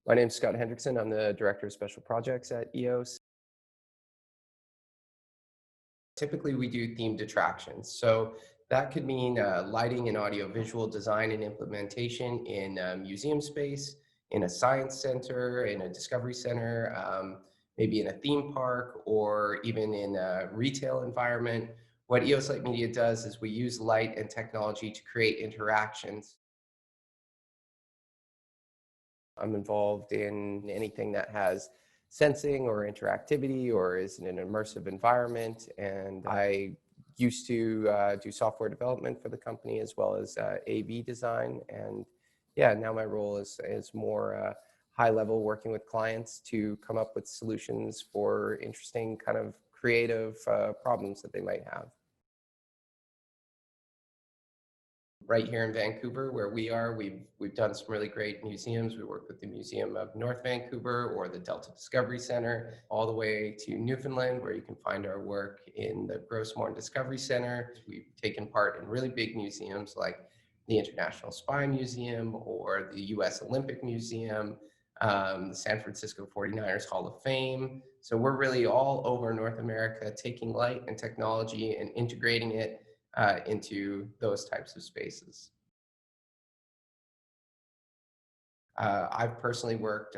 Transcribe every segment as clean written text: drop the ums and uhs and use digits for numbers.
My name's Scott Hendrickson. I'm the Director of Special Projects at Eos. Typically, we do themed attractions. So that could mean lighting and audiovisual design and implementation in museum space, in a science center, in a discovery center, maybe in a theme park, or even in a retail environment. What Eos Lightmedia does is we use light and technology to create interactions. I'm involved in anything that has sensing or interactivity or is in an immersive environment. And I used to do software development for the company as well as AV design. And yeah, now my role is more high level, working with clients to come up with solutions for interesting kind of creative problems that they might have. Right here in Vancouver, where we are, we've done some really great museums. We work with the Museum of North Vancouver or the Delta Discovery Center, all the way to Newfoundland, where you can find our work in the Grossmore Discovery Center. We've taken part in really big museums like the International Spy Museum or the U.S. Olympic Museum, the San Francisco 49ers Hall of Fame. So we're really all over North America, taking light and technology and integrating it into those types of spaces. I've personally worked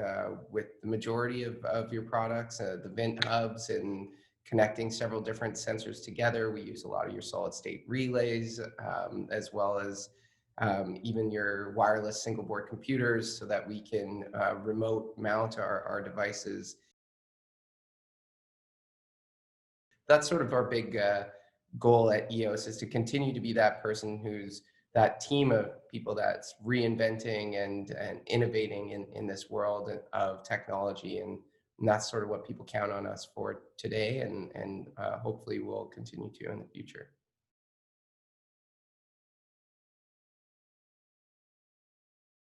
with the majority of your products, the vent hubs, and connecting several different sensors together. We use a lot of your solid state relays, as well as even your wireless single board computers so that we can remote mount our devices. That's sort of our big goal at EOS, is to continue to be that person who's that team of people that's reinventing and innovating in this world of technology. And that's sort of what people count on us for today and hopefully will continue to in the future.